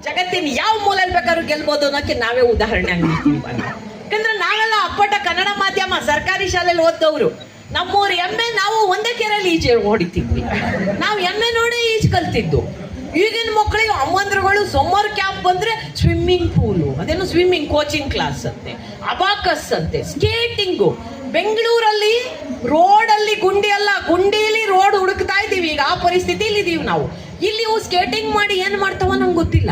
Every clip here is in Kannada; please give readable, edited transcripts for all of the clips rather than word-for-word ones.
ಜಗತ್ತಿನ ಯಾವ ಮೂಲೆಯಲ್ಲಿ ಬೇಕಾದ್ರೂ ಗೆಲ್ಬೋದು ಅನ್ನೋಕೆ ನಾವೇ ಉದಾಹರಣೆ ಆಗಿರ್ತೀವಿ. ಯಾಕಂದ್ರೆ ನಾವೆಲ್ಲ ಅಪ್ಪಟ ಕನ್ನಡ ಮಾಧ್ಯಮ ಸರ್ಕಾರಿ ಶಾಲೆಯಲ್ಲಿ ಓದ್ದವ್ರು. ನಮ್ಮೂರು ಎಮ್ಮೆ ನಾವು ಒಂದೇ ಕೆರೆಯಲ್ಲಿ ಈಜು ಹೊಡಿತಿದ್ವಿ. ನಾವು ಎಮ್ಮೆ ನೋಡಿ ಈಜು ಕಲ್ತಿದ್ದು. ಈಗಿನ ಮಕ್ಕಳಿಗೆ ಅಮ್ಮಂದ್ರುಗಳು ಸಮ್ಮರ್ ಕ್ಯಾಂಪ್ ಬಂದ್ರೆ ಸ್ವಿಮ್ಮಿಂಗ್ ಪೂಲು, ಅದೇನು ಸ್ವಿಮ್ಮಿಂಗ್ ಕೋಚಿಂಗ್ ಕ್ಲಾಸ್ ಅಂತೆ, ಅಬಾಕಸ್ ಅಂತೆ, ಸ್ಕೇಟಿಂಗು. ಬೆಂಗಳೂರಲ್ಲಿ ರೋಡಲ್ಲಿ ಗುಂಡಿ ಅಲ್ಲ, ಗುಂಡಿಲಿ ರೋಡ್ ಹುಡುಕ್ತಾ ಇದ್ದೀವಿ. ಈಗ ಆ ಪರಿಸ್ಥಿತಿಲಿ ಇದೀವಿ ನಾವು. ಇಲ್ಲಿ ಇವು ಸ್ಕೇಟಿಂಗ್ ಮಾಡಿ ಏನ್ ಮಾಡ್ತಾವ ನಂಗೆ ಗೊತ್ತಿಲ್ಲ.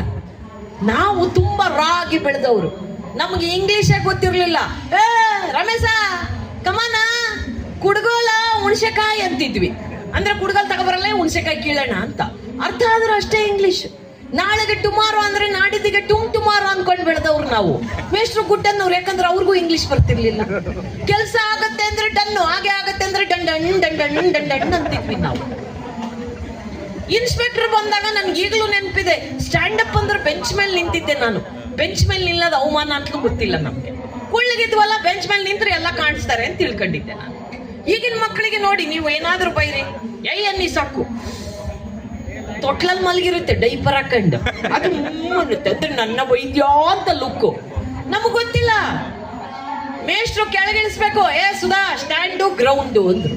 ನಾವು ತುಂಬಾ ರಾಗಿ ಬೆಳೆದವರು, ನಮ್ಗೆ ಇಂಗ್ಲಿಷೇ ಗೊತ್ತಿರ್ಲಿಲ್ಲ. ರಮೇಶ ಕಮಾನ ಕುಡ್ಗೋಲ ಹುಣಸೆಕಾಯಿ ಅಂತಿದ್ವಿ. ಅಂದ್ರೆ ಕುಡ್ಗಲ್ ತಗೊಬರಲ್ಲ, ಹುಣಸೆಕಾಯಿ ಕೀಳೋಣ ಅಂತ ಅರ್ಥ ಆದ್ರೂ ಅಷ್ಟೇ ಇಂಗ್ಲಿಷ್. ನಾಳೆಗೆ ಟುಮಾರೋ ಅಂದ್ರೆ ನಾಡಿದ್ದಿಗೆ ಟುಮಾರೋ ಅನ್ಕೊಂಡ್ ಬೆಳೆದವ್ರು ನಾವು. ಮೇಷ್ಟ್ರು ಗುಡ್ಡನ್ನವ್ರು, ಯಾಕಂದ್ರೆ ಅವ್ರಿಗೂ ಇಂಗ್ಲಿಷ್ ಬರ್ತಿರ್ಲಿಲ್ಲ. ಕೆಲಸ ಆಗತ್ತೆ ಅಂದ್ರೆ ಡನ್ನು, ಹಾಗೆ ಆಗತ್ತೆ ಅಂದ್ರೆ ಡಂಡಣ್ ಅಂತಿದ್ವಿ ನಾವು. ಇನ್ಸ್ಪೆಕ್ಟರ್ ಬಂದಾಗ ನನ್ಗೆ ಈಗಲೂ ನೆನಪಿದೆ, ಸ್ಟ್ಯಾಂಡ್ ಅಪ್ ಅಂದ್ರೆ ಬೆಂಚ್ ಮೇಲೆ ನಿಂತಿದ್ದೆ ನಾನು. ಬೆಂಚ್ ಮೇಲೆ ನಿಲ್ಲೋದು ಅವಮಾನ ಅಂತಲೂ ಗೊತ್ತಿಲ್ಲ ನಮ್ಗೆ. ಕುಳ್ಳಿಗಿದ್ವಲ್ಲ, ಬೆಂಚ್ ಮೇಲೆ ನಿಂತ್ರೆ ಎಲ್ಲ ಕಾಣಿಸ್ತಾರೆ ಅಂತ ತಿಳ್ಕೊಂಡಿದ್ದೆ ನಾನು. ಈಗಿನ ಮಕ್ಕಳಿಗೆ ನೋಡಿ, ನೀವು ಏನಾದ್ರೂ ಬೈರಿ ಅನ್ನಿ ಸಾಕು, ತೊಟ್ಲಲ್ಲಿ ಮಲಗಿರುತ್ತೆ ಡೈಪರ್ ಹಾಕೊಂಡು. ಅದು ಅಂದ್ರೆ ನನ್ನ ವೈದ್ಯ ಅಂತ ಲುಕ್ಕು. ನಮಗ್ ಗೊತ್ತಿಲ್ಲ. ಮೇಷ್ಟ್ರು ಕೆಳಗಿಳಿಸ್ಬೇಕು, ಸುಧಾ ಸ್ಟ್ಯಾಂಡು ಗ್ರೌಂಡು ಅಂದ್ರು.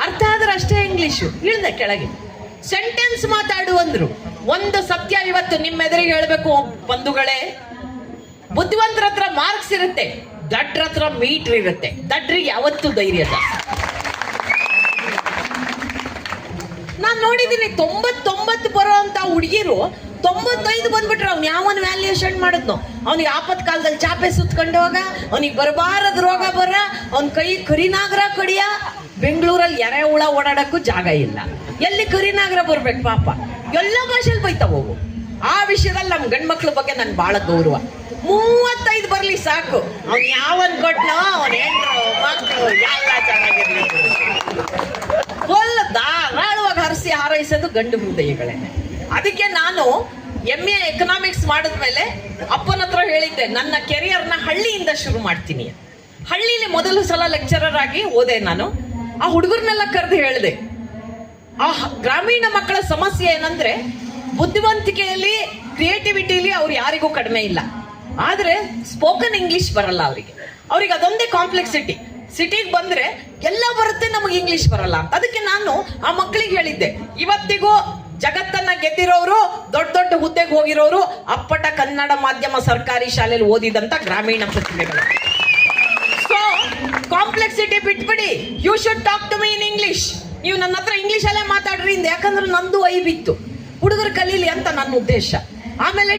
ಅರ್ಥ ಆದ್ರೆ ಅಷ್ಟೇ ಇಂಗ್ಲಿಷು. ಇಳ್ದೆ ಕೆಳಗೆ ಸೆಂಟೆನ್ಸ್ ಮಾತಾಡು ಅಂದ್ರು. ಒಂದು ಸತ್ಯ ಇವತ್ತು ನಿಮ್ಮ ಎದುರಿಗೆ ಹೇಳ್ಬೇಕು ಬಂಧುಗಳೇ, ಬುದ್ಧಿವಂತರ ಹತ್ರ ಮಾರ್ಕ್ಸ್ ಇರುತ್ತೆ, ದಡ್ರ ಹತ್ರ ಮೀಟರ್ ಇರುತ್ತೆ. ದಡ್ರಿಗೆ ಯಾವತ್ತೂ ಧೈರ್ಯ ಜಾಸ್ತಿ. ನಾನ್ ನೋಡಿದೀನಿ 99 ಬರೋ ಅಂತ ಹುಡುಗಿರು 95 ಬಂದ್ಬಿಟ್ರೆ ಅವ್ನು ಯಾವನ್ ವ್ಯಾಲ್ಯೂಯೇಷನ್ ಮಾಡಿದ್ನು. ಅವ್ನಿಗೆ ಆಪತ್ ಕಾಲದಲ್ಲಿ ಚಾಪೆ ಸುತ್ಕೊಂಡು ಹೋಗ, ಅವ್ನಿಗೆ ಬರಬಾರದ್ ರೋಗ ಬರ, ಅವ್ನ ಕೈ ಕರಿನಾಗರ ಕಡಿಯ. ಬೆಂಗಳೂರಲ್ಲಿ ಎರೆ ಹುಳ ಓಡಾಡಕ್ಕೂ ಜಾಗ ಇಲ್ಲ, ಎಲ್ಲಿ ಕರಿನಾಗರ ಬರ್ಬೇಕು ಪಾಪ. ಎಲ್ಲ ಭಾಷೆಯಲ್ಲಿ ಬೈತಾವ ಹೋಗು. ಆ ವಿಷಯದಲ್ಲಿ ನಮ್ ಗಂಡ್ಮಕ್ಳ ಬಗ್ಗೆ ನನ್ ಬಹಳ ಗೌರವ. 35 ಬರ್ಲಿ ಸಾಕು, ಅವ್ನ್ ಯಾವನ್ ಕೊಟ್ನೋ ಅವನ್ ಹೆಂಡ್ರು ಮಕ್ಕಳು ಎಲ್ಲ ಚೆನ್ನಾಗಿರ್ಲಿ. ಫುಲ್ ಧಾರಾಳವಾಗಿ ಹರಿಸಿ ಹಾರೈಸೋದು ಗಂಡು ಹೃದಯಗಳೇನೆ. ಅದಕ್ಕೆ ನಾನು MA ಎಕನಾಮಿಕ್ಸ್ ಮಾಡಿದ್ಮೇಲೆ ಅಪ್ಪನ ಹತ್ರ ಹೇಳಿದ್ದೆ, ನನ್ನ ಕೆರಿಯರ್ನ ಹಳ್ಳಿಯಿಂದ ಶುರು ಮಾಡ್ತೀನಿ. ಹಳ್ಳಿಲಿ ಮೊದಲು ಸಲ ಲೆಕ್ಚರರ್ ಆಗಿ ಓದೆ ನಾನು. ಆ ಹುಡುಗರನ್ನೆಲ್ಲ ಕರೆದು ಹೇಳಿದೆ, ಆ ಗ್ರಾಮೀಣ ಮಕ್ಕಳ ಸಮಸ್ಯೆ ಏನಂದ್ರೆ ಬುದ್ಧಿವಂತಿಕೆಯಲ್ಲಿ, ಕ್ರಿಯೇಟಿವಿಟಿಲಿ ಅವ್ರು ಯಾರಿಗೂ ಕಡಿಮೆ ಇಲ್ಲ. ಆದ್ರೆ ಸ್ಪೋಕನ್ ಇಂಗ್ಲಿಷ್ ಬರಲ್ಲ ಅವ್ರಿಗೆ ಅದೊಂದೇ ಕಾಂಪ್ಲೆಕ್ಸಿಟಿ. ಸಿಟಿಗೆ ಬಂದ್ರೆ ಎಲ್ಲ ಬರುತ್ತೆ, ನಮಗೆ ಇಂಗ್ಲಿಷ್ ಬರಲ್ಲ ಅಂತ. ಅದಕ್ಕೆ ನಾನು ಆ ಮಕ್ಕಳಿಗೆ ಹೇಳಿದ್ದೆ, ಇವತ್ತಿಗೂ ಜಗತ್ತನ್ನ ಗೆದ್ದಿರೋರು, ದೊಡ್ಡ ದೊಡ್ಡ ಹುದ್ದೆಗೆ ಹೋಗಿರೋರು ಅಪ್ಪಟ ಕನ್ನಡ ಮಾಧ್ಯಮ ಸರ್ಕಾರಿ ಶಾಲೆಯಲ್ಲಿ ಓದಿದಂತ ಗ್ರಾಮೀಣ ಪ್ರತಿಭೆಗಳು. ಸೊ ಕಾಂಪ್ಲೆಕ್ಸಿಟಿ ಬಿಟ್ಬಿಡಿ, you should talk to me in English. ನೀವು ನನ್ನ ಹತ್ರ ಇಂಗ್ಲಿಷ್ ಅಲ್ಲೇ ಮಾತಾಡ್ರಿ, ಯಾಕಂದ್ರೆ ನಂದು ಐಬಿತ್ತು ಹುಡುಗರು ಕಲೀಲಿ ಅಂತ ನನ್ನ ಉದ್ದೇಶ. ಆಮೇಲೆ